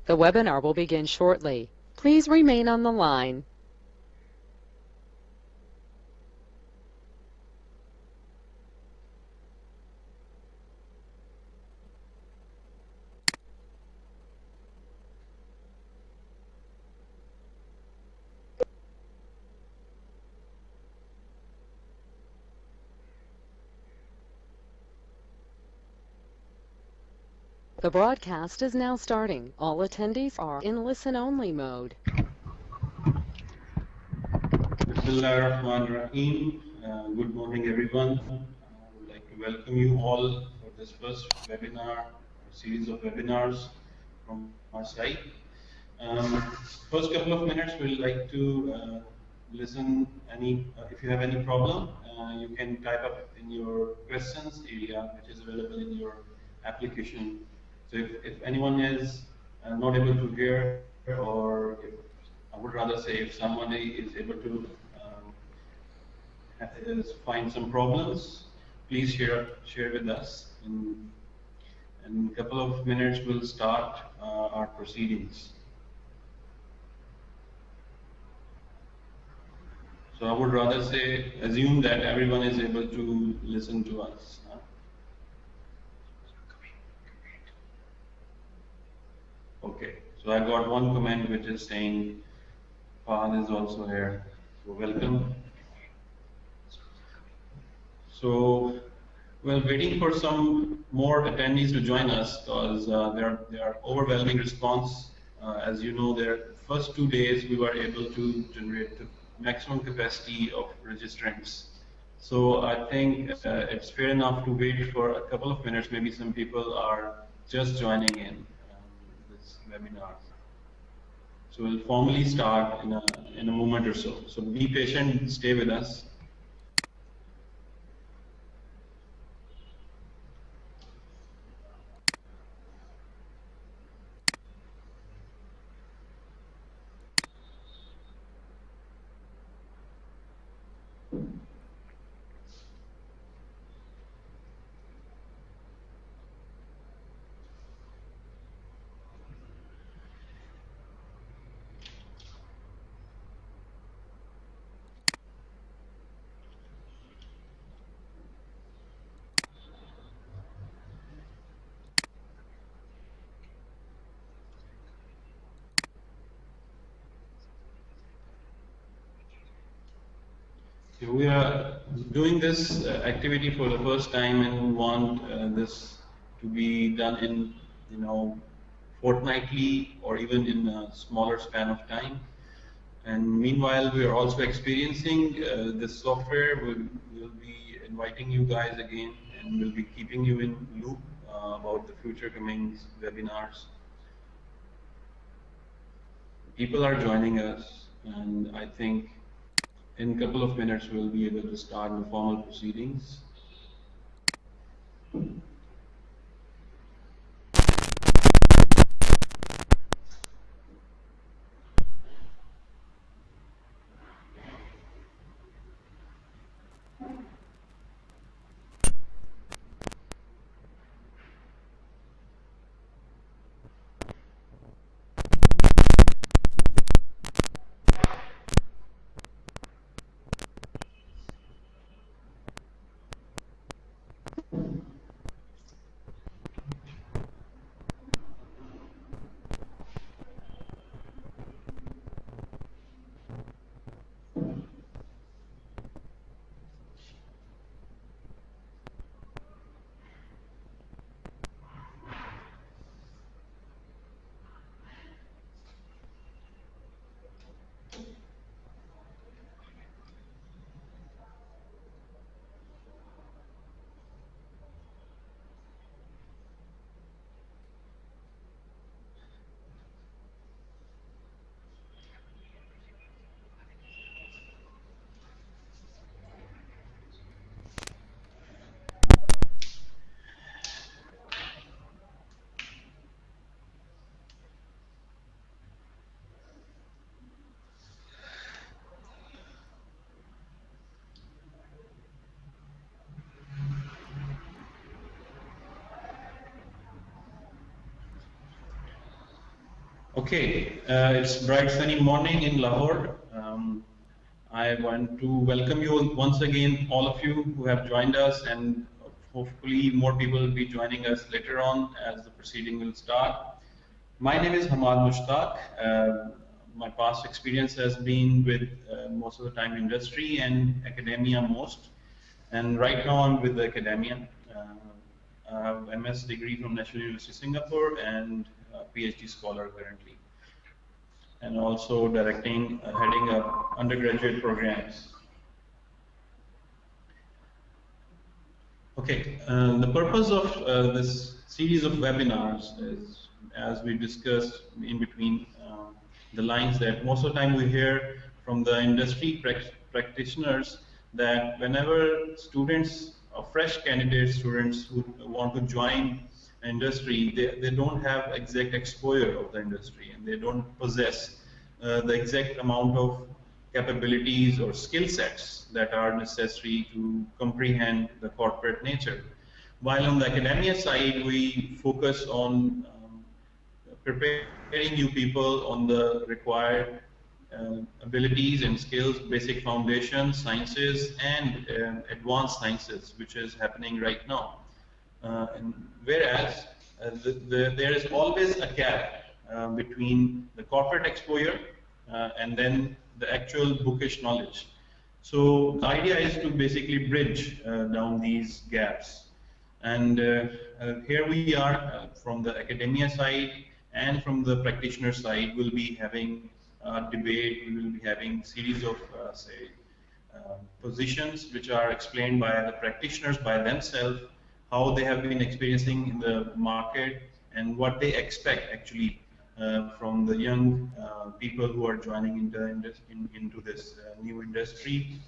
The webinar will begin shortly. Please remain on the line. The broadcast is now starting. All attendees are in listen-only mode. Bismillahirrahmanirrahim. Good morning, everyone. I would like to welcome you all for this first webinar, series of webinars from our side. First couple of minutes, we'd like to listen. If you have any problem, you can type up in your questions area, which is available in your application. So if anyone is not able to hear, or I would rather say if somebody is able to find some problems, please share with us. In a couple of minutes, we'll start our proceedings. So I would rather say, assume that everyone is able to listen to us. Okay, so I got one comment which is saying, Fahad is also here. So welcome. So we're waiting for some more attendees to join us because there are overwhelming response. As you know, the first 2 days we were able to generate the maximum capacity of registrants. So I think it's fair enough to wait for a couple of minutes. Maybe some people are just joining in this webinar. So we'll formally start in a moment or so. So be patient, stay with us. We are doing this activity for the first time and want this to be done in, fortnightly or even in a smaller span of time. And meanwhile, we are also experiencing this software. We'll be inviting you guys again, and we'll be keeping you in loop about the future coming webinars. People are joining us, and I think in a couple of minutes, we'll be able to start the formal proceedings. Okay, it's bright sunny morning in Lahore. I want to welcome you once again, all of you who have joined us, and hopefully more people will be joining us later on as the proceeding will start. My name is Hamad Mushtaq. My past experience has been with most of the time industry and academia most, and right now I'm with the academia. I have MS degree from National University Singapore and PhD scholar currently, and also directing, heading up undergraduate programs. Okay, the purpose of this series of webinars is, as we discussed in between the lines, that most of the time we hear from the industry practitioners that whenever students or fresh candidate students who want to join industry, they don't have exact exposure of the industry and they don't possess the exact amount of capabilities or skill sets that are necessary to comprehend the corporate nature. While on the academia side, we focus on preparing you people on the required abilities and skills, basic foundations, sciences, and advanced sciences, which is happening right now. And whereas there is always a gap between the corporate exposure and then the actual bookish knowledge. So the idea is to basically bridge down these gaps. And here we are from the academia side and from the practitioner side. We'll be having a debate. We will be having series of positions which are explained by the practitioners by themselves, how they have been experiencing in the market and what they expect actually from the young people who are joining into this new industry.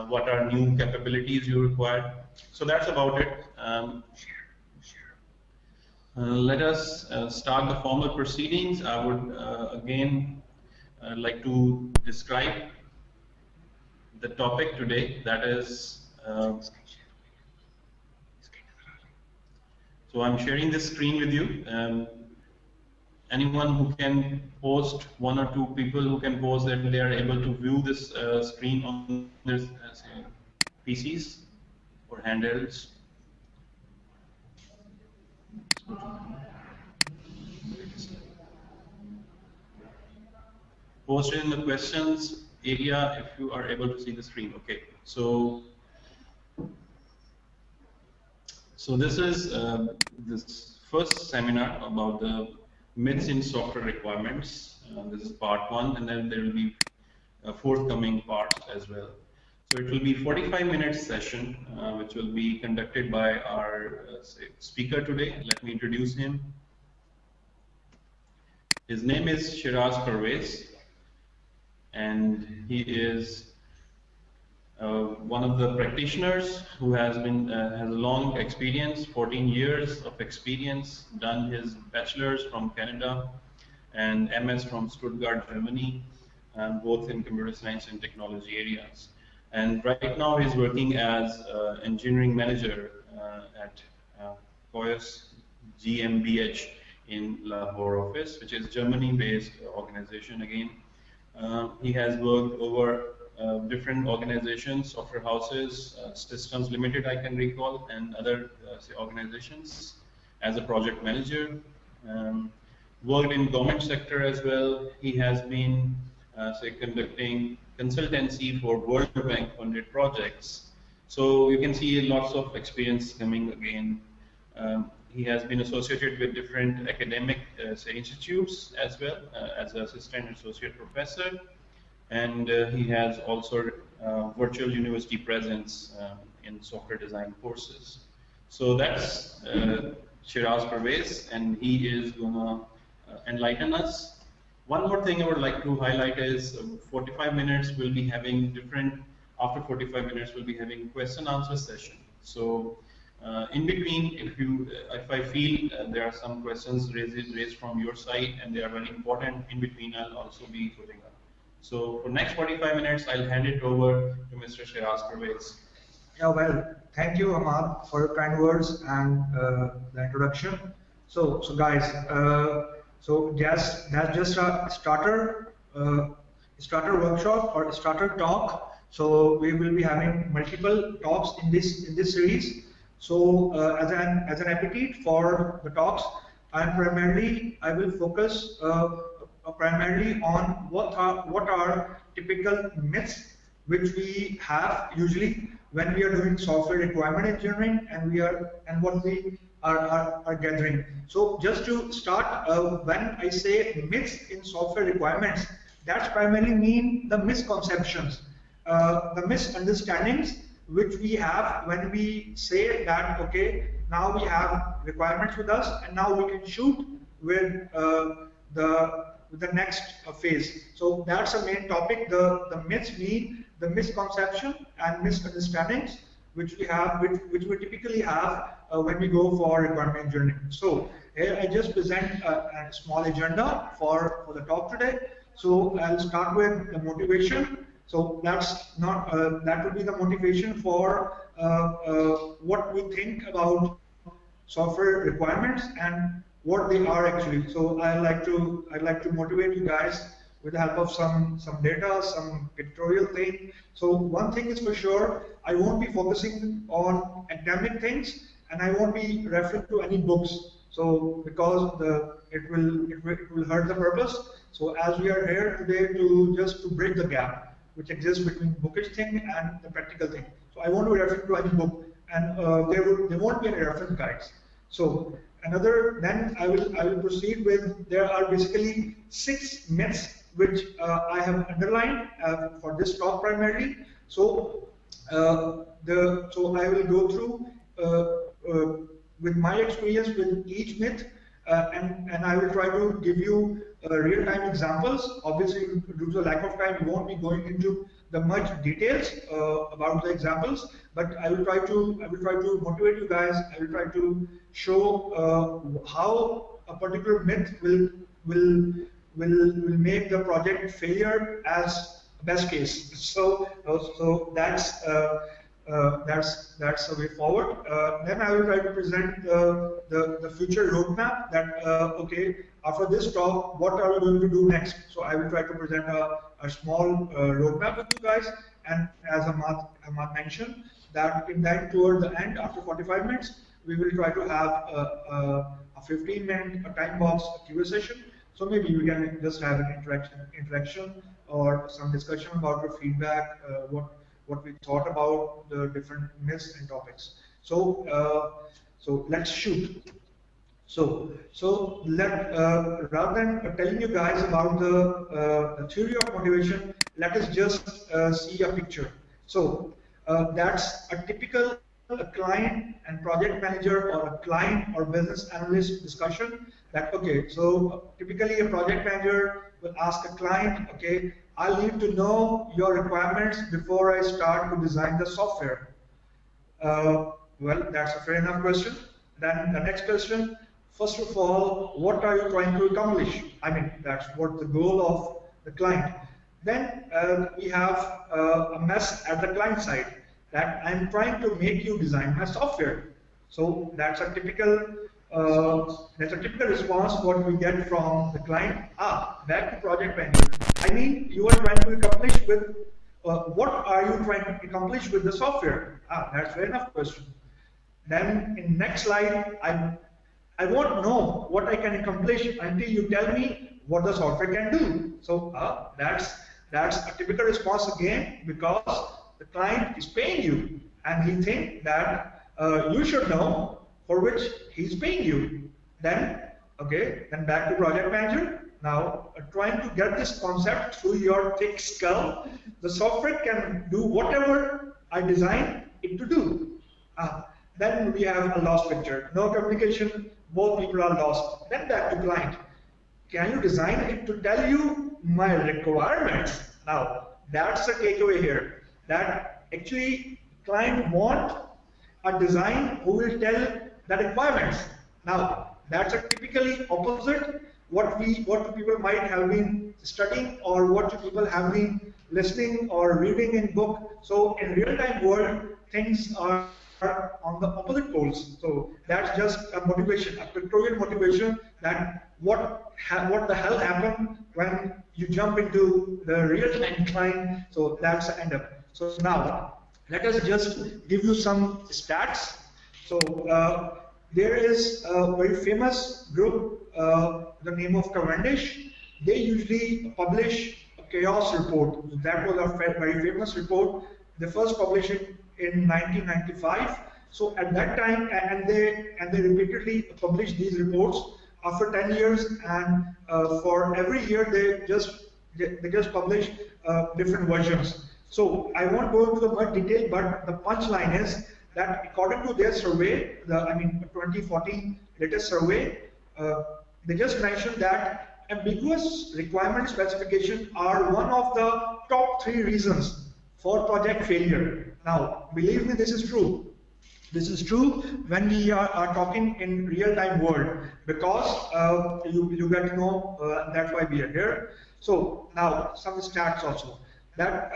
What are new capabilities you require? So that's about it. Let us start the formal proceedings. I would again like to describe the topic today, that is, so I'm sharing this screen with you. Anyone who can post, one or two people who can post that they are able to view this screen on their PCs or handhelds. Post it in the questions area if you are able to see the screen. Okay, so this is this first seminar about the myths in software requirements. This is part one, and then there will be forthcoming parts as well. So it will be 45-minute session, which will be conducted by our speaker today. Let me introduce him. His name is Shiraz Parvez, and he is one of the practitioners who has a long experience, 14 years of experience, done his bachelor's from Canada and MS from Stuttgart, Germany, both in computer science and technology areas. And right now he's working as engineering manager at Koyos GmbH in Lahore office, which is Germany-based organization again. He has worked over different organizations, software houses, Systems Limited, I can recall, and other organizations as a project manager. Worked in government sector as well. He has been, conducting consultancy for World Bank funded projects. So you can see lots of experience coming again. He has been associated with different academic institutes as well as an assistant associate professor. And he has also virtual university presence in software design courses. So that's Shiraz Parvez, and he is going to enlighten us. One more thing I would like to highlight is 45 minutes we'll be having after 45 minutes we'll be having question answer session. So in between, if I feel there are some questions raised from your side and they are very important, in between I'll also be putting up. So for next 45 minutes, I'll hand it over to Mr. Shiraz Parvez. Yeah, well, thank you, Ahmad, for your kind words and the introduction. So guys, So that's just a starter workshop or starter talk. So we will be having multiple talks in this series. So as an appetite for the talks, I will focus primarily on what are typical myths which we have usually when we are doing software requirement engineering, and what we are gathering. So just to start, when I say myths in software requirements, that's primarily mean the misconceptions, the misunderstandings which we have when we say that, okay, now we have requirements with us and now we can shoot with the next phase. So that's the main topic. The myths mean the misconception and misunderstandings which we typically have when we go for requirement engineering. So here I just present a small agenda for the talk today. So I'll start with the motivation. So that's not that would be the motivation for what we think about software requirements and what they are actually. So I'd like to motivate you guys with the help of some data, some pictorial thing. So one thing is for sure, I won't be focusing on academic things, and I won't be referring to any books. So because it will hurt the purpose. So as we are here today to bridge the gap which exists between bookish thing and the practical thing. So I won't be referring to any book, and there won't be any reference guides. So then I will proceed with, there are basically 6 myths which I have underlined for this talk primarily. So so I will go through with my experience with each myth, and I will try to give you real-time examples. Obviously, due to the lack of time, we won't be going into the much details about the examples, but I will try to motivate you guys. I will try to show how a particular myth will make the project failure as best case. So that's the way forward. Then I will try to present the future roadmap that, okay, after this talk, what are we going to do next? So I will try to present a small roadmap with you guys, and as Ahmad mentioned, that toward the end, after 45 minutes, we will try to have a 15-minute time box Q&A session. So maybe we can just have an interaction or some discussion about your feedback, what we thought about the different myths and topics. So so let's shoot. So rather than telling you guys about the theory of motivation, let us just see a picture. So that's a typical client and project manager, or a client or business analyst discussion. That, okay, so typically a project manager will ask a client, okay, I need to know your requirements before I start to design the software. Well, that's a fair enough question. Then the next question, first of all, what are you trying to accomplish? I mean, that's what the goal of the client. Then we have a mess at the client side, that I'm trying to make you design my software. So that's a typical response what we get from the client. Back to project manager. I mean, you are trying to accomplish with what are you trying to accomplish with the software? That's fair enough question. Then in next slide, I won't know what I can accomplish until you tell me what the software can do. So that's a typical response again, because the client is paying you, and he thinks that you should know for which he's paying you. Then, okay, then back to project manager. Now, trying to get this concept through your thick skull, the software can do whatever I designed it to do. Then we have a lost picture. No communication, both people are lost. Then back to client. Can you design it to tell you my requirements? Now, that's the takeaway here. That actually client want a design who will tell the requirements. Now, that's a typically opposite what people might have been studying, or what people have been listening or reading in book. So in real-time world, things are on the opposite poles. So that's just a motivation, a pictorial motivation, that what the hell happened when you jump into the real-time client. So that's the end up. So now let us just give you some stats. So there is a very famous group, the name of Cavendish. They usually publish a chaos report. That was a very famous report. They first published it in 1995. So at that time, and they repeatedly publish these reports after 10 years, and for every year they just publish different versions. So I won't go into the much detail, but the punchline is that according to their survey, the 2014 latest survey, they just mentioned that ambiguous requirement specification are one of the top 3 reasons for project failure. Now, believe me, this is true. This is true when we are talking in real-time world, because you get to know that's why we are here. So now some stats also. That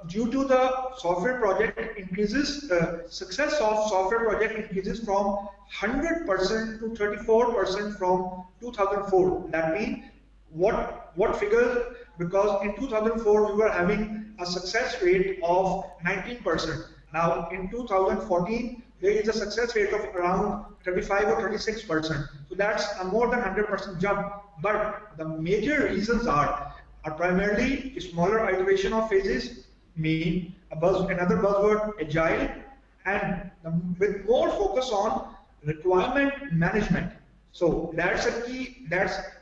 due to the software project increases, success of software project increases from 100% to 34% from 2004. That means what figure? Because in 2004 we were having a success rate of 19%. Now in 2014 there is a success rate of around 35 or 36%. So that's a more than 100% jump. But the major reasons are primarily smaller iteration of phases, mean another buzzword, agile, and with more focus on requirement management. So that's a key.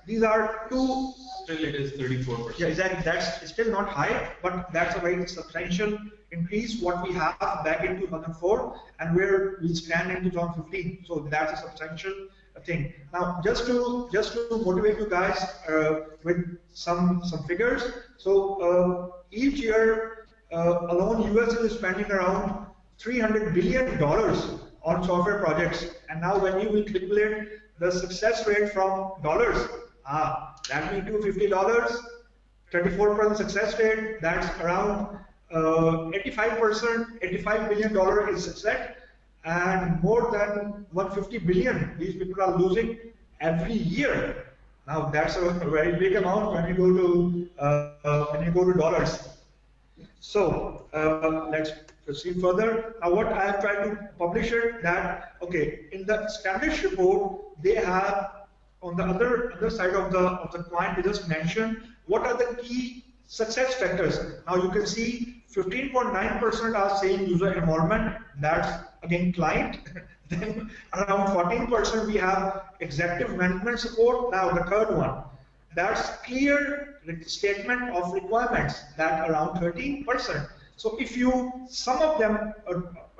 These are two. Still, it is 34%. Yeah, exactly. That's still not high, but that's a very substantial increase what we have back in 2004 and where we stand in 2015. So that's a substantial thing. Now, just to motivate you guys with some figures. So each year alone, US is spending around $300 billion on software projects. And now, when you will calculate the success rate from dollars, that means $250, 34% success rate. That's around 85%, $85 billion is success, and more than 150 billion these people are losing every year. Now that's a very big amount when you go to dollars. So let's proceed further. Now what I have tried to publish it that in the standard report they have on the other side of the coin they just mentioned what are the key success factors. Now you can see 15.9% are saying user involvement. That's again client. Then around 14% we have executive management support. Now the third one, that's clear statement of requirements. That around 13%. So if you sum up them,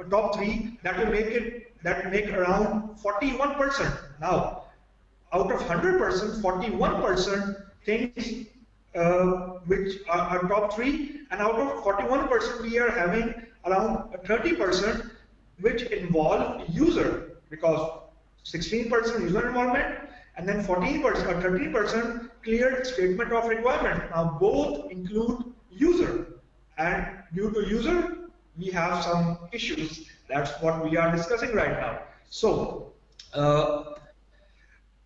top 3, that will make around 41%. Now out of 100%, 41% things which are top 3, and out of 41% we are having around 30% which involve user, because 16% user involvement and then 14% or 13% clear statement of requirement. Now both include user, and due to user we have some issues. That's what we are discussing right now. So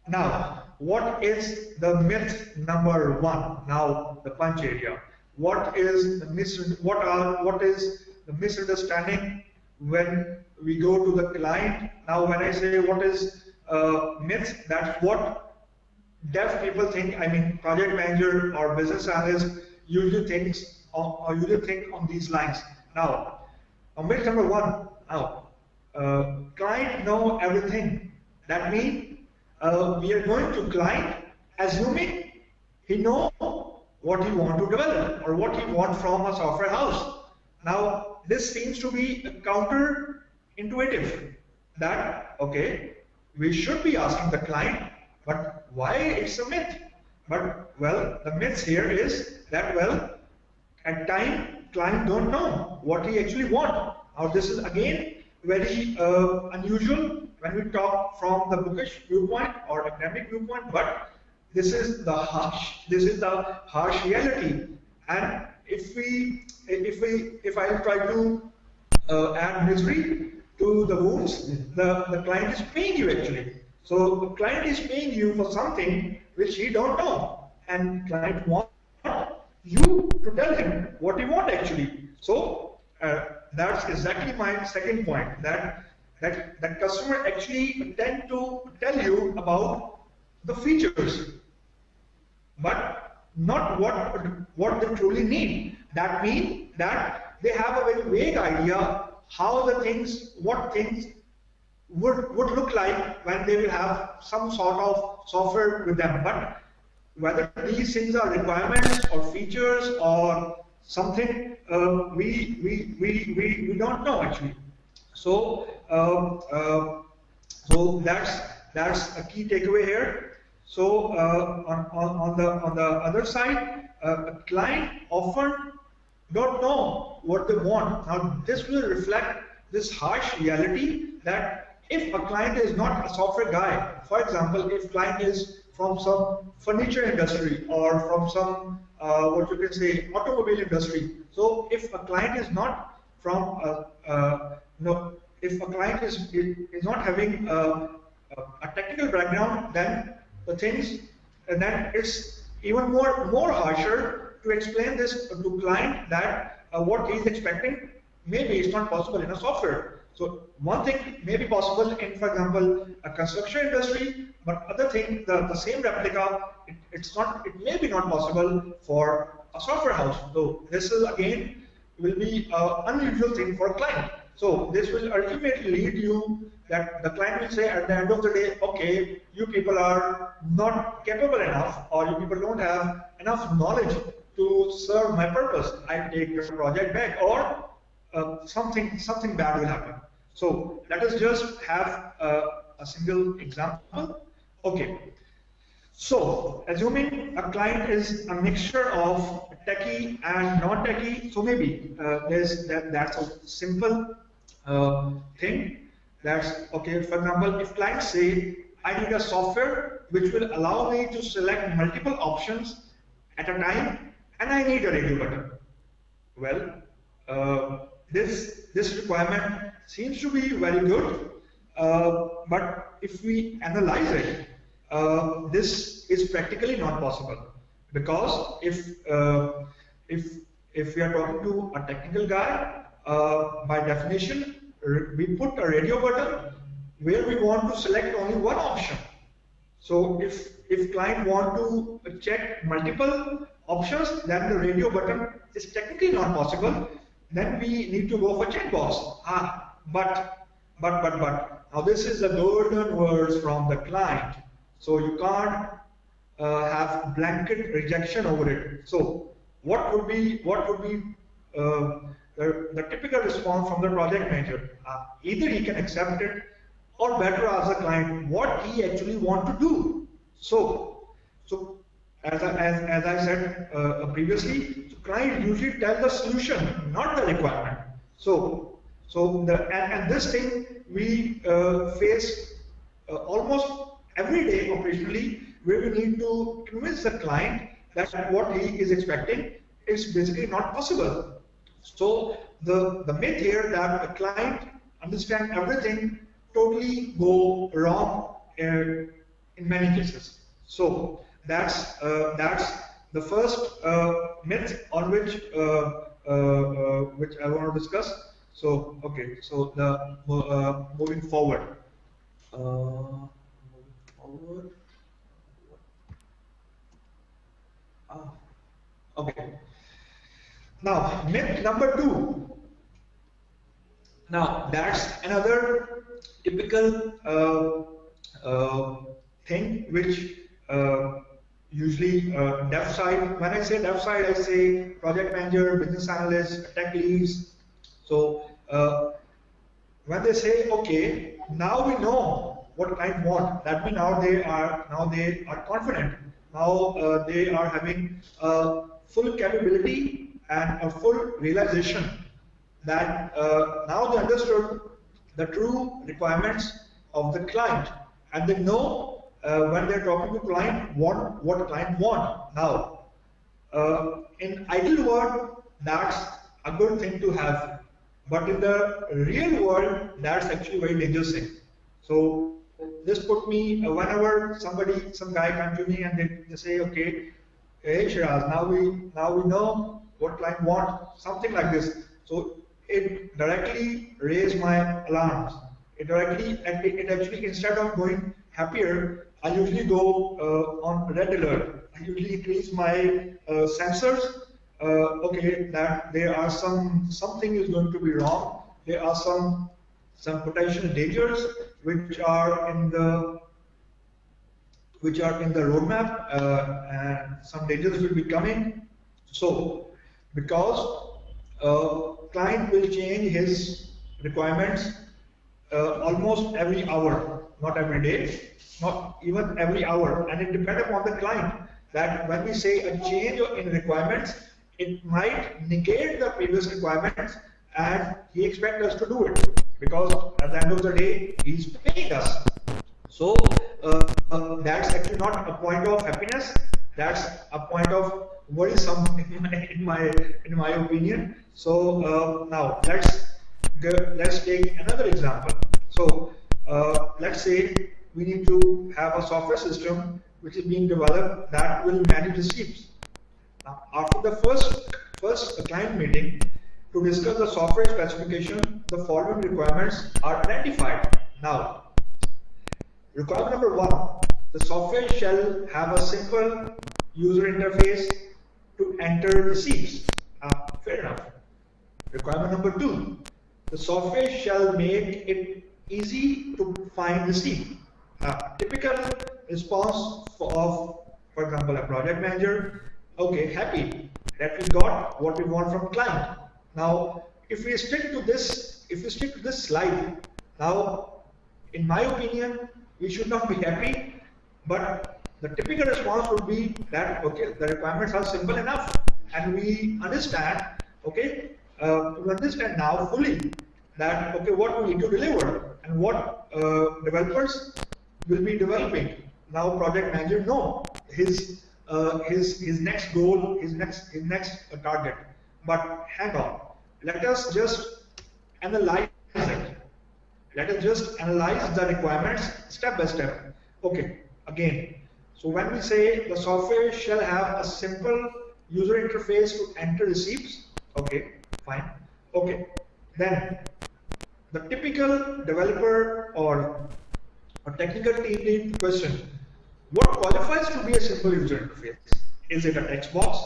now, what is the myth number 1? Now, the punch area. What is the misunderstanding when we go to the client? Now, when I say what is myth, that's what deaf people think. I mean, project manager or business analyst usually think on these lines. Now, myth number 1. Now, client know everything. That means we are going to client assuming he know what he want to develop or what he want from a software house. Now this seems to be counterintuitive. That we should be asking the client, but why it's a myth? But well, the myth here is that at time client don't know what he actually want. Now this is again very unusual when we talk from the bookish viewpoint or academic viewpoint, but this is the harsh reality. And if I try to add misery to the wounds, the client is paying you actually. So the client is paying you for something which he don't know, and client want you to tell him what he want actually. So that's exactly my second point, that customer actually tend to tell you about the features, but not what they truly need. That means that they have a very vague idea how the things, what things would look like when they will have some sort of software with them. But whether these things are requirements or features or something, we don't know actually. So so that's a key takeaway here. So on the other side, a client often don't know what they want. Now this will reflect this harsh reality that if a client is not a software guy, for example, if client is from some furniture industry or from some what you can say automobile industry. So if a client is not from no, if a client is not having a technical background, then the things, and then it's even more harsher to explain this to client that what he is expecting maybe it's not possible in a software. So one thing may be possible in, for example, a construction industry, but other thing, the same replica, it may be not possible for a software house. So this is again will be an unusual thing for a client. So this will ultimately lead you that the client will say at the end of the day, okay, you people are not capable enough, or you people don't have enough knowledge to serve my purpose. I take your project back, or something bad will happen. So let us just have a single example. Okay. So assuming a client is a mixture of techie and non-techie, so maybe that's a simple thing. That's okay. For example, if clients say, I need a software which will allow me to select multiple options at a time, and I need a radio button. Well, this requirement seems to be very good, but if we analyze it, this is practically not possible, because if we are talking to a technical guy, by definition we put a radio button where we want to select only one option. So if client want to check multiple options, then the radio button is technically not possible. Then we need to go for checkbox. But now this is the golden words from the client. So you can't have blanket rejection over it. So what would be the typical response from the project manager? Either he can accept it, or better ask the client what he actually want to do. So as I said previously, so client usually tell the solution, not the requirement. So this thing we face almost every day operationally, where we need to convince the client that what he is expecting is basically not possible. So the myth here that the client understand everything totally go wrong in many cases. So that's the first myth on which I want to discuss. So okay, so the moving forward. Okay. Now, myth number 2. Now, that's another typical thing which usually dev side, when I say dev side, I say project manager, business analyst, tech leads. So when they say, okay, now we know what client want, that means now they are confident. Now they are having full capability and a full realization that now they understood the true requirements of the client, and they know when they're talking to client what client want. Now, in ideal world, that's a good thing to have, but in the real world, that's actually very dangerous thing. So this put me, whenever some guy comes to me and they say, okay, hey Shiraz, now we know what client want, something like this. So it directly raised my alarms. It actually, instead of going happier, I usually go on red alert. I usually increase my sensors. Okay, that there are something is going to be wrong. There are some potential dangers which are in the roadmap, and some dangers will be coming. So, because client will change his requirements almost every hour, not every day, not even every hour, and it depends upon the client that when we say a change in requirements, it might negate the previous requirements, and he expects us to do it because at the end of the day he's paying us. So that's actually not a point of happiness. That's a point of worrisome in my opinion. So now let's take another example. So let's say we need to have a software system which is being developed that will manage receipts. Now, after the first client meeting to discuss the software specification, the following requirements are identified. Now, requirement number 1, the software shall have a simple user interface to enter receipts. Fair enough. Requirement number 2, the software shall make it easy to find receipt. Typical response of, for example, a project manager. Okay, happy that we got what we want from client. Now, if we stick to this slide, now, in my opinion, we should not be happy, but the typical response would be that, okay, the requirements are simple enough, and we understand, okay, we understand now fully that, okay, what we need to deliver and what developers will be developing. Now, project manager know his next goal, his next target. But hang on, let us just analyze it. Let us just analyze the requirements step by step. Okay, again, so when we say the software shall have a simple user interface to enter receipts, okay, fine. Okay, then the typical developer or a technical team lead question, what qualifies to be a simple user interface? Is it a text box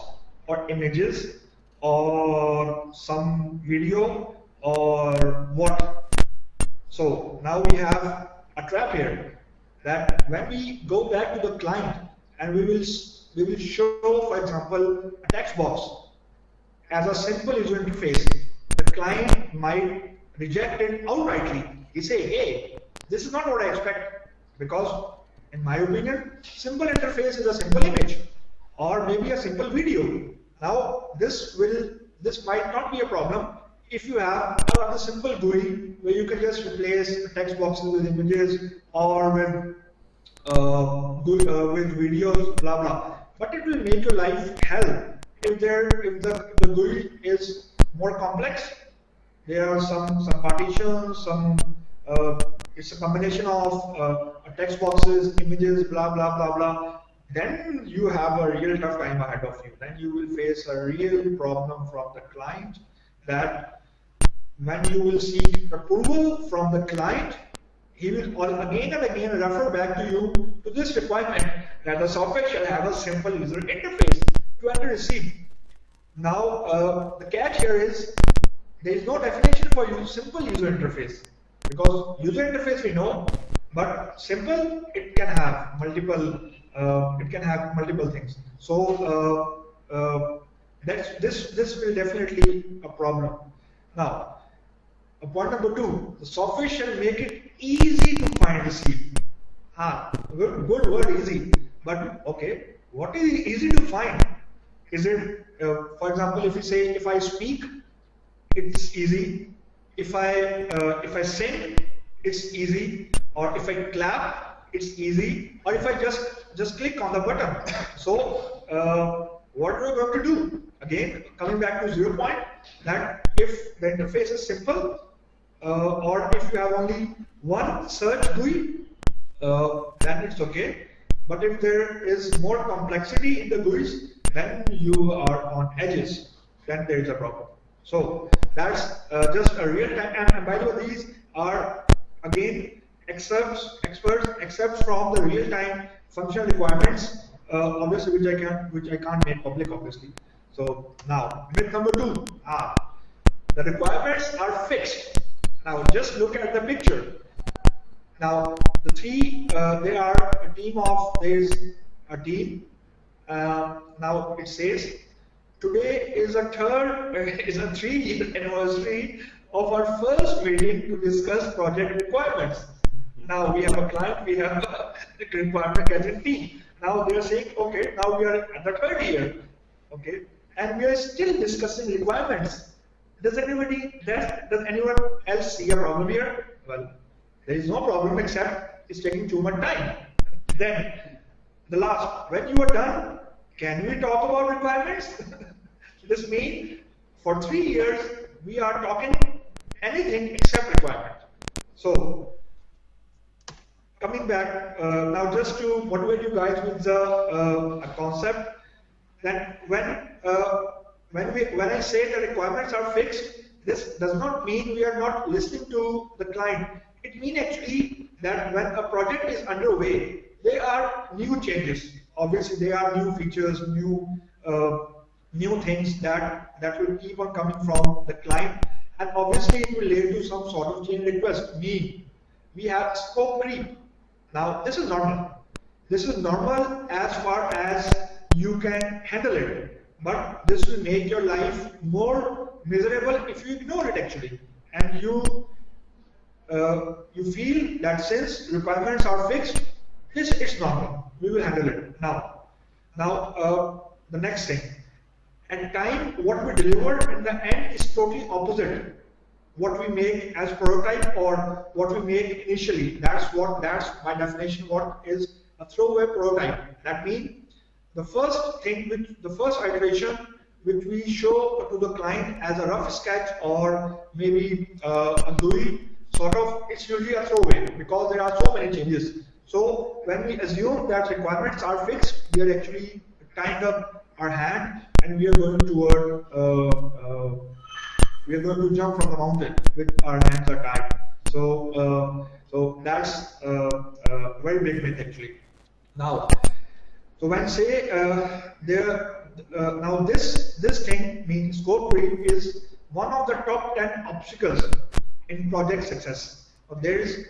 or images or some video or what? So now we have a trap here that when we go back to the client and we will show, for example, a text box as a simple user interface, the client might reject it outrightly. He say, hey, this is not what I expect, because in my opinion, simple interface is a simple image or maybe a simple video. Now this might not be a problem if you have a simple GUI where you can just replace text boxes with images or with videos, blah blah. But it will make your life hell if the GUI is more complex. There are some partitions, it's a combination of text boxes, images, blah blah blah blah. Then you have a real tough time ahead of you. Then you will face a real problem from the client, that when you will seek approval from the client, he will again and again refer back to you to this requirement that the software shall have a simple user interface to enter receipt. Now the catch here is there is no definition for simple user interface, because user interface we know, but simple, it can have multiple things. So this will definitely a problem. Now, point number 2, the software shall make it easy to find receipt. Good word, easy. But okay, what is easy to find? Is it, for example, if you say, if I speak, it's easy. If I sing, it's easy. Or if I clap, it's easy. Or if I just click on the button. So what are we going to do? Again, coming back to 0 point, that if the interface is simple, or if you have only one search GUI, then it's okay. But if there is more complexity in the GUIs, then you are on edges, then there is a problem. So that's just a real time, and by the way, these are again excerpts from the real time functional requirements, obviously which I can't make public, obviously. So now myth number 2, the requirements are fixed. Now just look at the picture. Now the three, they are a team of, there is a team. Now it says today is a 3-year anniversary of our first meeting to discuss project requirements. Now we have a client, we have a requirement gathering team. Now they are saying, okay, now we are at the 3rd year, okay, and we are still discussing requirements. Does anyone else see a problem here? Well, there is no problem except it's taking too much time. Then the last, when you are done, can we talk about requirements? This means for 3 years we are talking anything except requirement. So coming back now, just to motivate you guys with a concept, that when I say the requirements are fixed, this does not mean we are not listening to the client. It means actually that when a project is underway, there are new changes. Obviously, there are new features, new things that will keep on coming from the client, and obviously it will lead to some sort of change request. We have scope creep. Now this is normal. This is normal as far as you can handle it, but this will make your life more miserable if you ignore it actually, and you feel that since requirements are fixed, this is normal. We will handle it. Now the next thing. At time, what we deliver in the end is totally opposite. What we make as prototype or what we make initially, that's by definition what is a throwaway prototype. That means the first iteration which we show to the client as a rough sketch or maybe a GUI, sort of, it's usually a throwaway because there are so many changes. So when we assume that requirements are fixed, we are actually tying up our hand and we are going toward we are going to jump from the mountain with our hands are tied. So that's a very big myth actually. Now, so when say now this thing means scope creep is one of the top 10 obstacles in project success. There is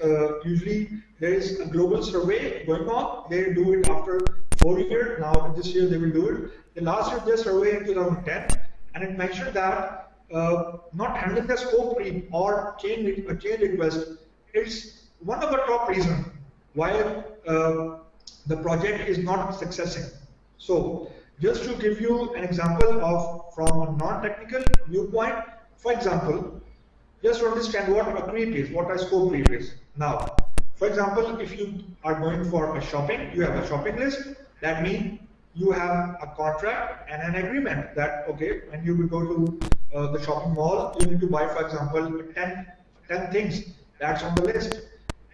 a global survey going on. They do it after 4 years. Now this year they will do it. The last year they survey in 2010, and it mentioned that not handling the scope creep or change request is one of the top reasons why the project is not successing. So just to give you an example from a non-technical viewpoint, for example, just to understand what a creep is, what a scope creep is. Now, for example, if you are going for a shopping, you have a shopping list. That means you have a contract and an agreement that, okay, when you will go to the shopping mall, you need to buy, for example, 10 things that's on the list.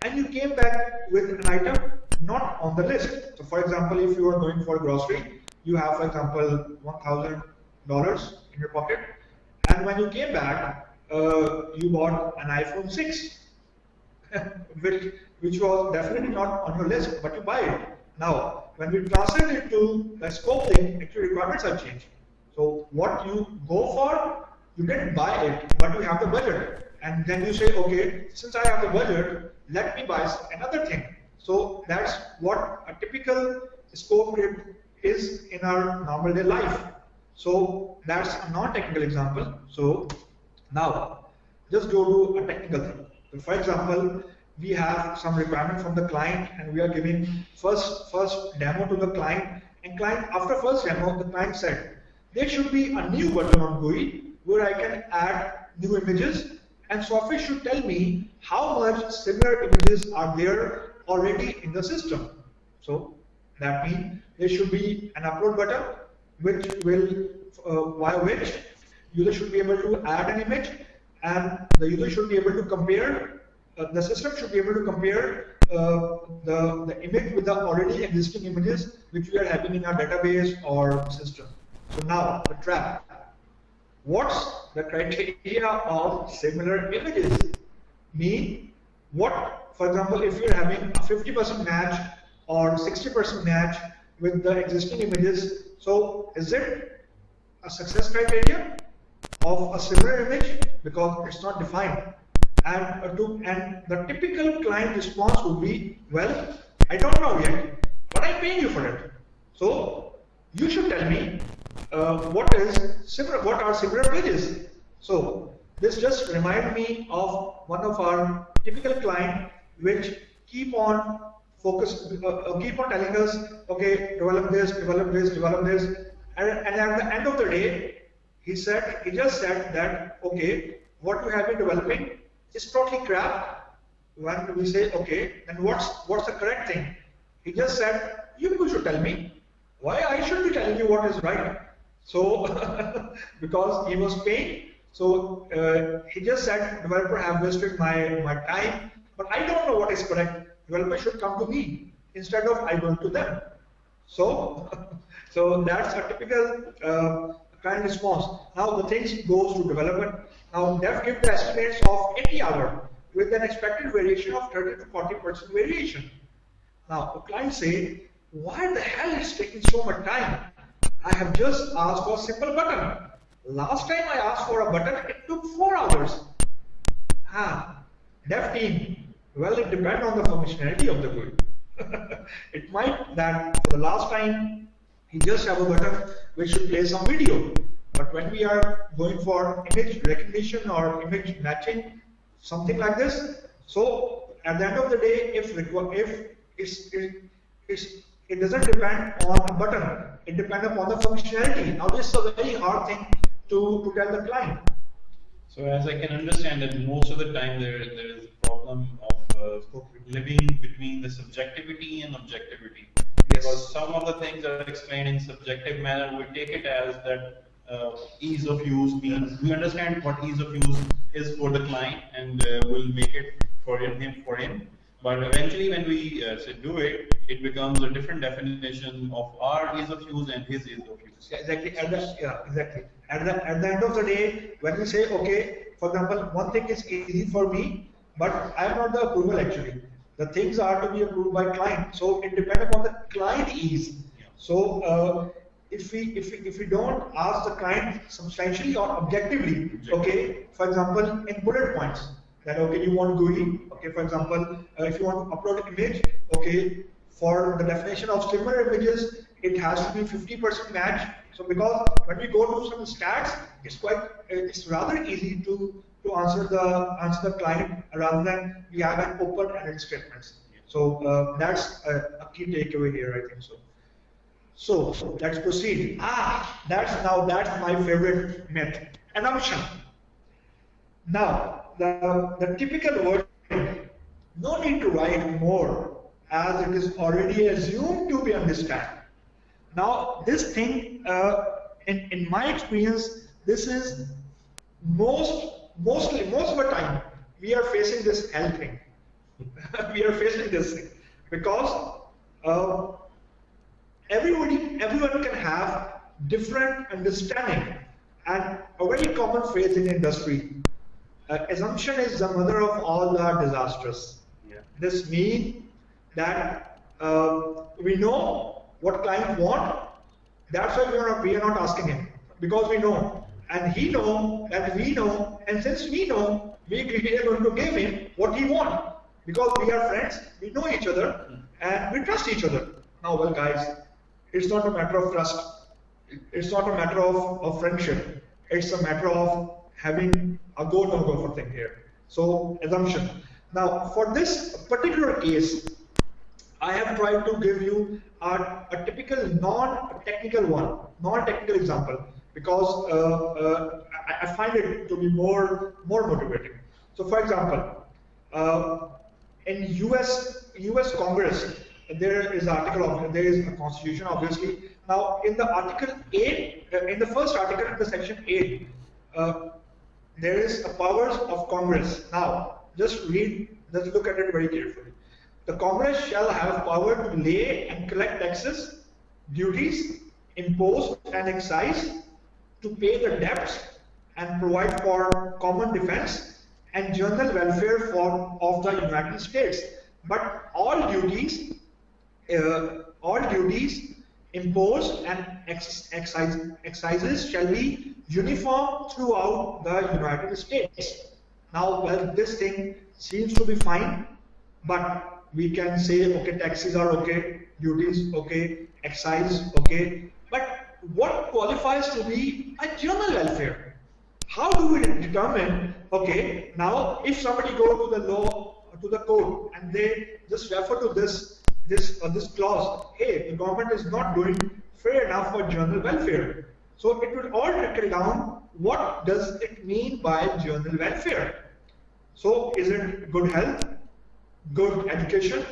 And you came back with an item not on the list. So, for example, if you are going for grocery, you have, for example, $1,000 in your pocket. And when you came back, you bought an iPhone 6, which was definitely not on your list, but you buy it. Now, when we translate it to the scope thing, actually requirements are changed. So what you go for, you didn't buy it, but you have the budget. And then you say, okay, since I have the budget, let me buy another thing. So that's what a typical scope creep is in our normal day life. So that's a non-technical example. So now, just go to a technical thing. So for example, we have some requirement from the client and we are giving first demo to the client, and client, after first demo, the client said, there should be a new button on GUI where I can add new images, and software should tell me how much similar images are there already in the system. So that means there should be an upload button which will, via which user should be able to add an image, and the user should be able to compare, the system should be able to compare the image with the already existing images which we are having in our database or system. So now the trap. What's the criteria of similar images? Mean what, for example, if you're having a 50% match or 60% match with the existing images, so is it a success criteria of a similar image? Because it's not defined. And the typical client response would be, well, I don't know yet, but I paid you for it. So you should tell me what are similar images. So this just reminds me of one of our typical client, which keep on keep on telling us, okay, develop this, develop this, develop this, and at the end of the day, he just said that, okay, what you have been developing is totally crap. When we say, okay, then what's the correct thing? He just said, you should tell me. Why I should be telling you what is right? So because he was paying, so he just said, developer have wasted my time, but I don't know what is correct. Developer should come to me instead of I going to them. So so that's a typical client response. Now the things goes to development. Now dev give the estimates of 80 hour with an expected variation of 30 to 40% variation. Now the client say, why the hell is taking so much time? I have just asked for a simple button. Last time I asked for a button, it took 4 hours. Dev team, well, it depends on the functionality of the GUI. It might that for the last time, he just have a button which should play some video. But when we are going for image recognition or image matching, something like this, so at the end of the day, it doesn't depend on a button, it depends upon the functionality. Now this is a very hard thing to tell the client. So as I can understand that most of the time there is a problem of living between the subjectivity and objectivity. Yes. Because some of the things are explained in subjective manner, we take it as that ease of use means we understand what ease of use is for the client and we'll make it for him. But eventually when we do it, it becomes a different definition of our ease of use and his ease of use. Yeah, exactly. Exactly. At the end of the day, when we say, okay, for example, one thing is easy for me, but I am not the approval actually. The things are to be approved by client, so it depends upon the client ease. Yeah. So if we don't ask the client substantially or objectively, okay, for example, in bullet points, that okay, you want GUI, okay, for example, if you want to upload an image, okay, for the definition of similar images, it has to be 50% match. So because when we go to some stats, it's rather easy to answer the client rather than we have an open-ended statements. So that's a key takeaway here, I think so. So let's proceed. That's my favorite myth, assumption. Now the typical word, no need to write more as it is already assumed to be understood. Now this thing, in my experience, this is most of the time we are facing this hell thing. We are facing this thing because everyone can have different understanding, and a very common phrase in industry, assumption is the mother of all our disasters. Yeah. This means that we know what client want, that's why we are not asking him, because we know, and he know, and we know, and since we know, we are going to give him what he want, because we are friends, we know each other, and we trust each other. Now, well guys, it's not a matter of trust, it's not a matter of friendship, it's a matter of having a go no go for thing here. So assumption. Now for this particular case, I have tried to give you a typical non-technical example, because I find it to be more motivating. So for example, in US Congress, there is a constitution obviously. Now in the article 8, in the first article in the section 8, there is a powers of Congress. Now just look at it very carefully. The Congress shall have power to lay and collect taxes, duties, impost and excise, to pay the debts and provide for common defense and general welfare of the United States. But all duties imposed and excises shall be uniform throughout the United States. Now, well, this thing seems to be fine, but we can say, okay, taxes are okay, duties okay, excise okay, but what qualifies to be a general welfare? How do we determine, okay, now if somebody go to the law, to the court, and they just refer to this clause, hey, the government is not doing fair enough for general welfare. So it will all trickle down, what does it mean by general welfare? So is it good health, good education,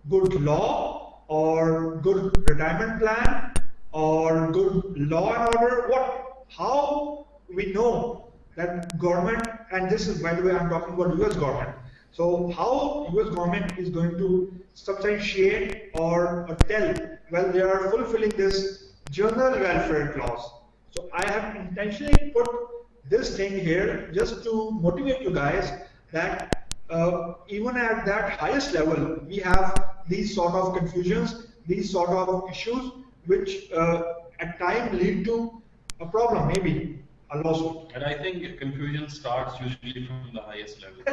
good law, or good retirement plan, or good law and order? What? How we know that government, and this is, by the way, I'm talking about US government. So how US government is going to substantiate or tell, well, they are fulfilling this general welfare clause. So I have intentionally put this thing here just to motivate you guys that even at that highest level, we have these sort of confusions, these sort of issues, which at times lead to a problem, maybe a lawsuit. And I think confusion starts usually from the highest level.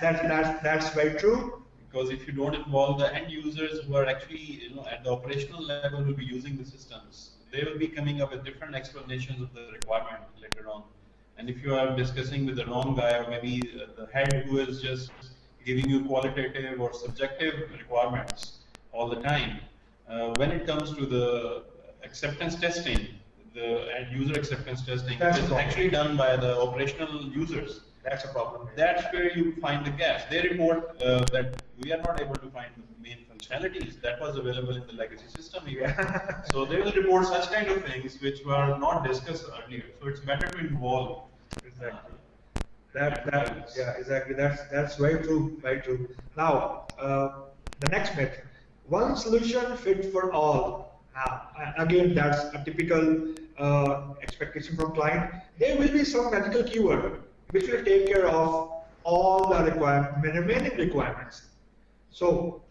That's very true. Because if you don't involve the end users who are actually, at the operational level who will be using the systems, they will be coming up with different explanations of the requirement later on. And if you are discussing with the wrong guy, or maybe the head who is just giving you qualitative or subjective requirements all the time, when it comes to the acceptance testing, the end user acceptance testing, which is actually done by the operational users. That's a problem. That's where you find the gaps. They report that we are not able to find the main functionalities that was available in the legacy system even. So they will report such kind of things which were not discussed earlier. So it's better to involve. Exactly. Yeah, exactly. That's very true. Very true. Now, the next myth: one solution fit for all. Now, again, that's a typical expectation from client. There will be some magical keyword which will take care of all the remaining requirements. So,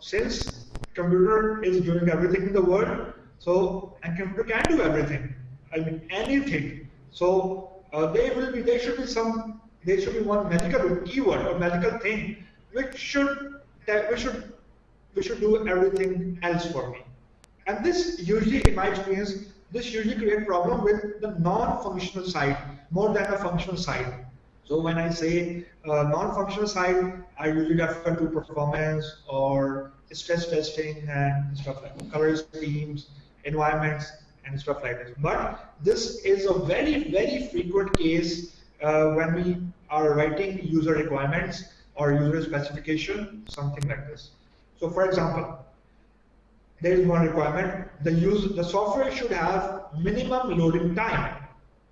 since computer is doing everything in the world, so and computer can do everything. I mean anything. So there should be one magical keyword or magical thing which should do everything else for me. And this usually, in my experience, this usually creates problem with the non-functional side more than the functional side. So when I say non-functional side, I usually refer to performance or stress testing and stuff like that, color schemes, environments, and stuff like this. But this is a very, very frequent case when we are writing user requirements or user specification, something like this. So for example, there is one requirement: the software should have minimum loading time.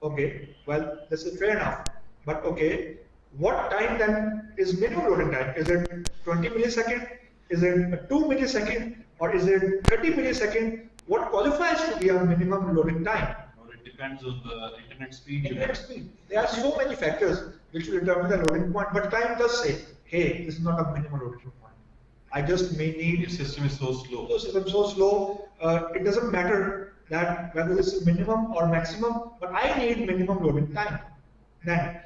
Okay, well, this is fair enough. But okay, what time then is minimum loading time? Is it 20 milliseconds? Is it 2 milliseconds? Or is it 30 milliseconds? What qualifies to be a minimum loading time? Or it depends on the internet speed. Internet speed. There are so many factors which will determine the loading point. But time does say, hey, this is not a minimum loading point. I just may need. Your system is so slow. The system is so slow. It doesn't matter that whether this is minimum or maximum, but I need minimum loading time. Then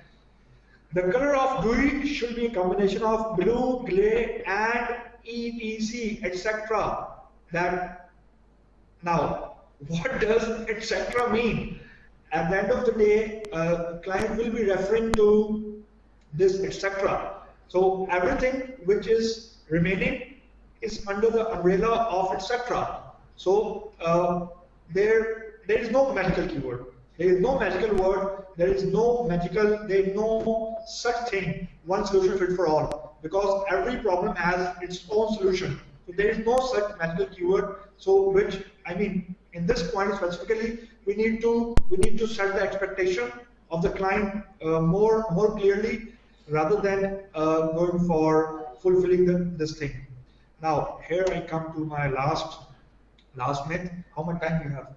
the color of GUI should be a combination of blue, gray, and etc., etc. That now, what does etc. mean? At the end of the day, client will be referring to this etc. So everything which is remaining is under the umbrella of etc. So there is no magical keyword. There is no magical word. There is no such thing, one solution fit for all, because every problem has its own solution. So there is no such magical keyword. So which, I mean, in this point specifically, we need to set the expectation of the client more clearly, rather than going for fulfilling this thing. Now here I come to my last myth. How much time do you have?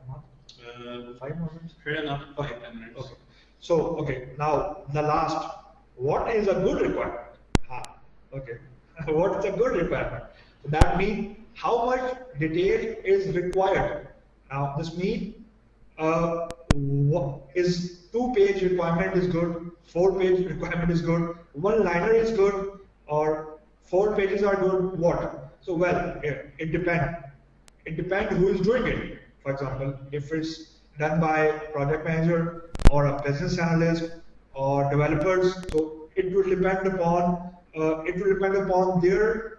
5 more minutes? Fair enough, Okay. 5-10 minutes. Okay. So, okay, now the last. What is a good requirement? Okay. What is a good requirement? So that means how much detail is required. Now this means what is 2-page requirement is good, 4-page requirement is good, 1-liner is good, or 4 pages are good. What? So well, it depends. It depends who is doing it. For example, if it's done by project manager or a business analyst or developers, so it will depend upon their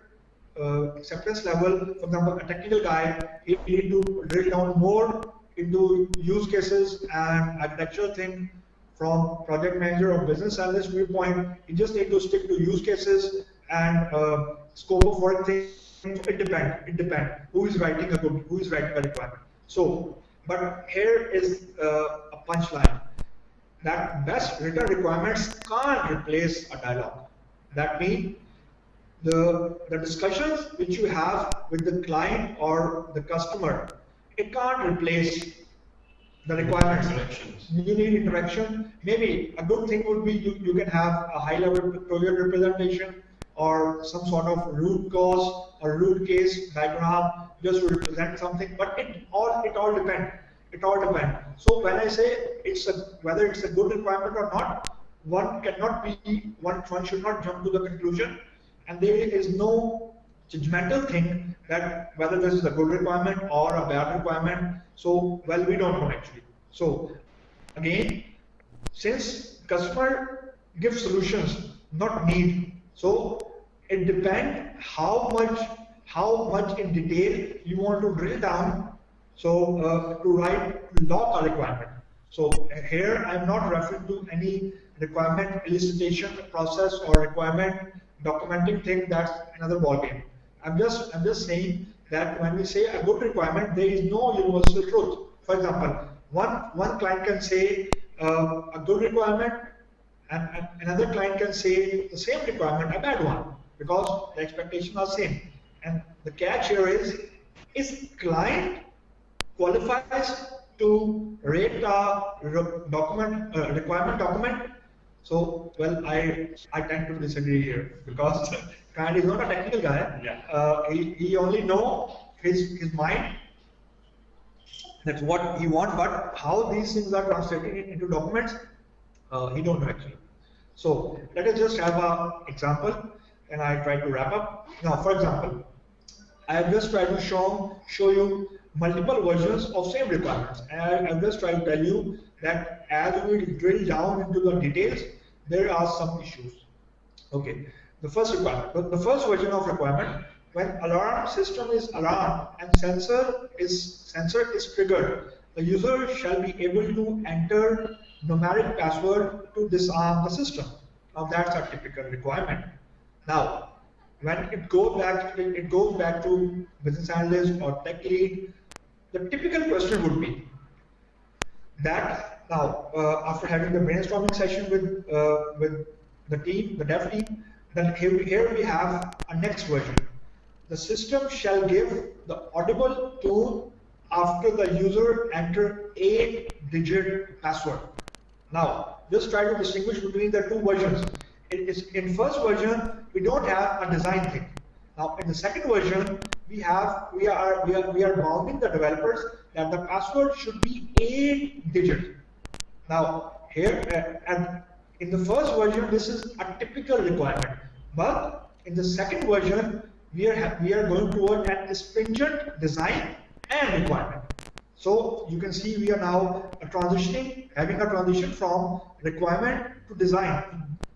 acceptance level. For example, a technical guy, he need to drill down more into use cases and architecture thing. From project manager or business analyst viewpoint, you just need to stick to use cases and scope of work thing. It depends. Who is writing a requirement? So, but here is a punchline. That best written requirements can't replace a dialogue. That means the discussions which you have with the client or the customer, it can't replace the requirements. You need interaction. Maybe a good thing would be you can have a high-level pictorial representation or some sort of root cause or root case diagram just to represent something. But it all depends. It all depends. So when I say whether it's a good requirement or not, one should not jump to the conclusion, and there is no judgmental thing that whether this is a good requirement or a bad requirement. So, well, we don't know actually. So, again, since customer gives solutions, not need, so it depends how much in detail you want to drill down. So, to lock a requirement. So here I'm not referring to any requirement elicitation process or requirement documenting thing. That's another ballgame. I'm just saying that when we say a good requirement, there is no universal truth. For example, one client can say a good requirement, and another client can say the same requirement a bad one, because the expectations are same. And the catch here is client qualifies to rate a requirement document. So, well, I tend to disagree here, because client is not a technical guy. Yeah. He only know his mind. That's what he wants, but how these things are translated into documents, he don't know actually. So let us just have an example, and I try to wrap up. Now, for example, I have just tried to show you multiple versions of same requirements, and I've just tried to tell you that as we drill down into the details, there are some issues. Okay, the first requirement, the first version of requirement, when alarm system is alarmed and sensor is triggered, the user shall be able to enter numeric password to disarm the system. Now that's a typical requirement. Now, when it goes back to business analyst or tech lead, the typical question would be that now after having the brainstorming session with the team, the dev team, then here we have a next version. The system shall give the audible tone after the user enter 8-digit password. Now, just try to distinguish between the two versions. In first version, we don't have a design thing. Now, in the second version, we are bounding the developers that the password should be 8-digit. Now, here and in the first version, this is a typical requirement, but in the second version, we are going toward an stringent design and requirement. So you can see we are now having a transition from requirement to design.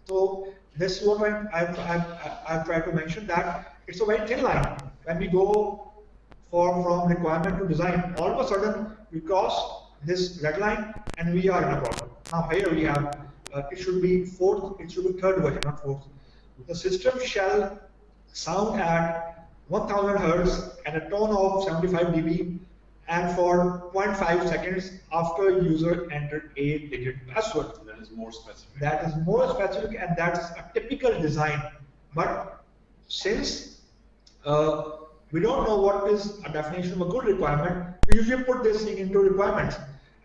So this is what I've tried to mention, that it's a very thin line. When we go from requirement to design, all of a sudden we cross this red line and we are in a problem. Now here we have, it should be third version, not fourth. The system shall sound at 1000 Hz at a tone of 75 dB and for 0.5 seconds after user entered 8-digit password. That is more specific. That is more specific, and that's a typical design. But since we don't know what is a definition of a good requirement, we usually put this thing into requirements.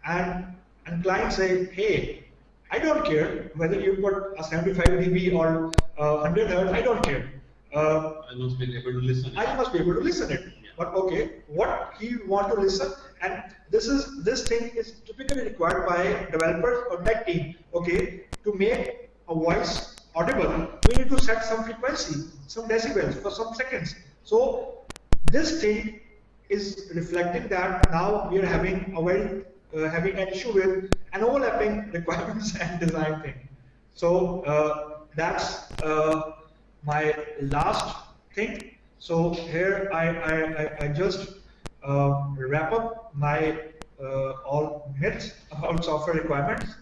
And clients say, hey, I don't care whether you put a 75 dB or 100 hertz, I don't care. I must be able to listen. I must be able to listen it. Yeah. But okay, what he want to listen, and this thing is typically required by developers or tech team. Okay, to make a voice audible, we need to set some frequency, some decibels for some seconds. So this thing is reflecting that now we are having a very having an issue with an overlapping requirements and design thing. So that's my last thing. So here I just wrap up my all myths about software requirements.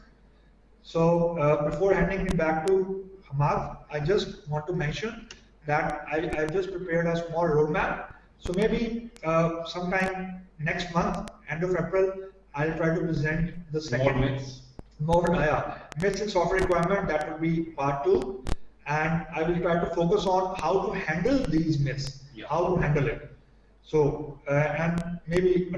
So before handing it back to Hamad, I just want to mention that I just prepared a small roadmap. So maybe sometime next month, end of April, I'll try to present the second myths in software requirement. That will be part 2, and I will try to focus on how to handle these myths, how to handle it. So and maybe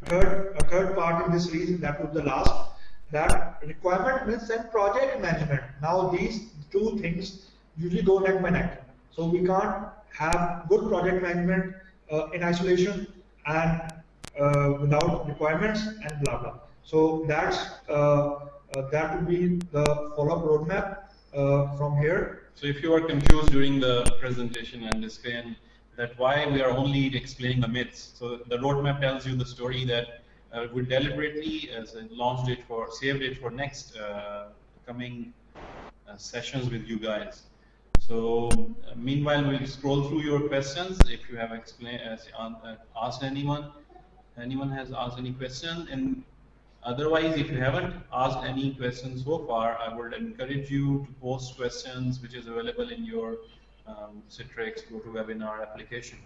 a third part in this series, that was the last, that requirement myths and project management. Now these two things usually go neck by neck. So we can't have good project management in isolation and without requirements and blah blah. So that's that would be the follow-up roadmap from here. So if you are confused during the presentation and explain that why we are only explaining the myths, so the roadmap tells you the story that we deliberately launched it for, saved it for next coming sessions with you guys. So meanwhile, we'll scroll through your questions. If you have asked anyone has asked any question, and otherwise, if you haven't asked any questions so far, I would encourage you to post questions, which is available in your Citrix GoToWebinar application.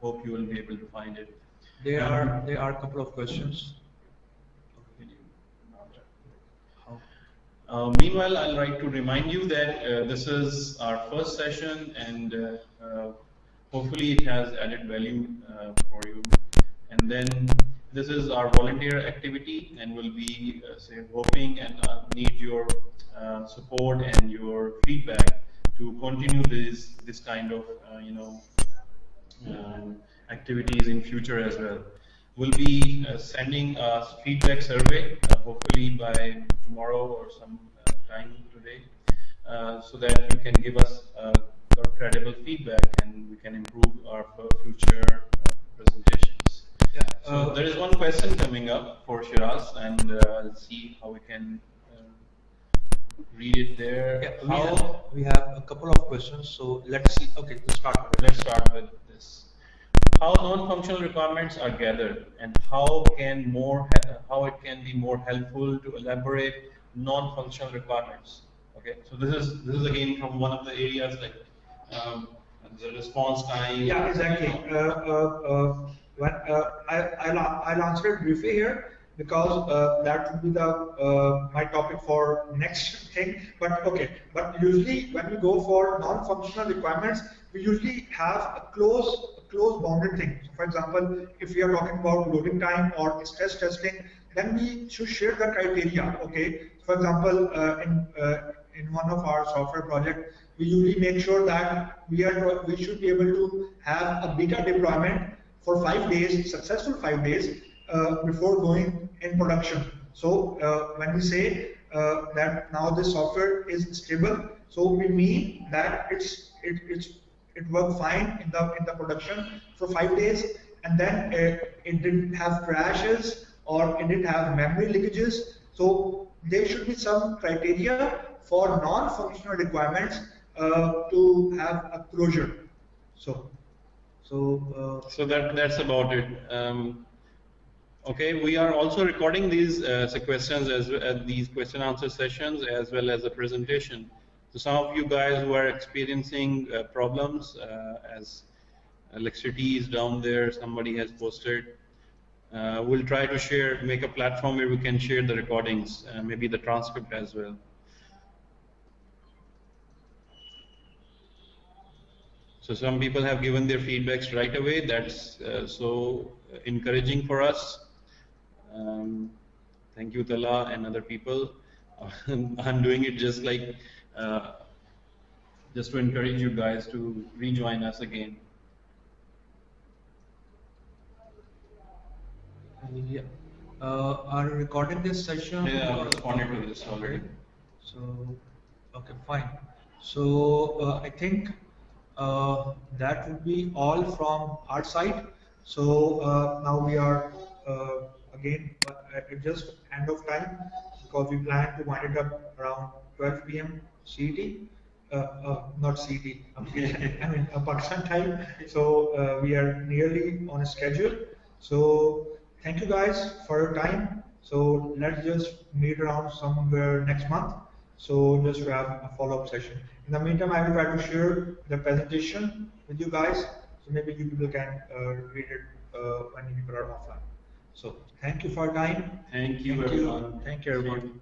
Hope you will be able to find it. There are a couple of questions. Meanwhile, I'd like to remind you that this is our first session, and hopefully it has added value for you. And then this is our volunteer activity, and we'll be hoping and need your support and your feedback to continue this kind of activities in future as well. We'll be sending a feedback survey, hopefully by tomorrow or some time today, so that you can give us credible feedback and we can improve our future presentations. Yeah. So there is one question coming up for Shiraz, and I'll see how we can read it there. Yeah, we have a couple of questions, so let's see. Okay, Let's start with this. How non-functional requirements are gathered, and how it can be more helpful to elaborate non-functional requirements. Okay, so this is again from one of the areas like the response time. Yeah, exactly. I'll answer it briefly here, because that would be the my topic for next thing. But okay, but usually when we go for non-functional requirements, we usually have a close bounded thing. So for example, if we are talking about loading time or stress testing, then we should share the criteria. Okay, for example, in one of our software projects, we usually make sure that we should be able to have a beta deployment for 5 days, successful 5 days, before going in production. So when we say that now this software is stable, so we mean that it worked fine in the production for 5 days, and then it didn't have crashes or it didn't have memory leakages. So there should be some criteria for non-functional requirements to have a closure. So that's about it. Okay, we are also recording these questions as these question answer sessions as well as a presentation. So some of you guys who are experiencing problems, as electricity is down there, somebody has posted. We'll try to make a platform where we can share the recordings, maybe the transcript as well. So some people have given their feedbacks right away. That's so encouraging for us. Thank you, Tala, and other people. I'm doing it just like just to encourage you guys to rejoin us again. Yeah. Are you recording this session? Yeah, I've responded to this already. Okay. So, okay, fine. So I think that would be all from our side. So now we are again at just end of time because we plan to wind it up around 12 p.m. CET. Not CET, I mean Pakistan time. So we are nearly on a schedule. So thank you guys for your time. So let's just meet around somewhere next month. So just to have a follow-up session. In the meantime, I will try to share the presentation with you guys. So maybe you people can read it when you people are offline. So thank you for your time. Thank you, everyone. Thank you, everyone.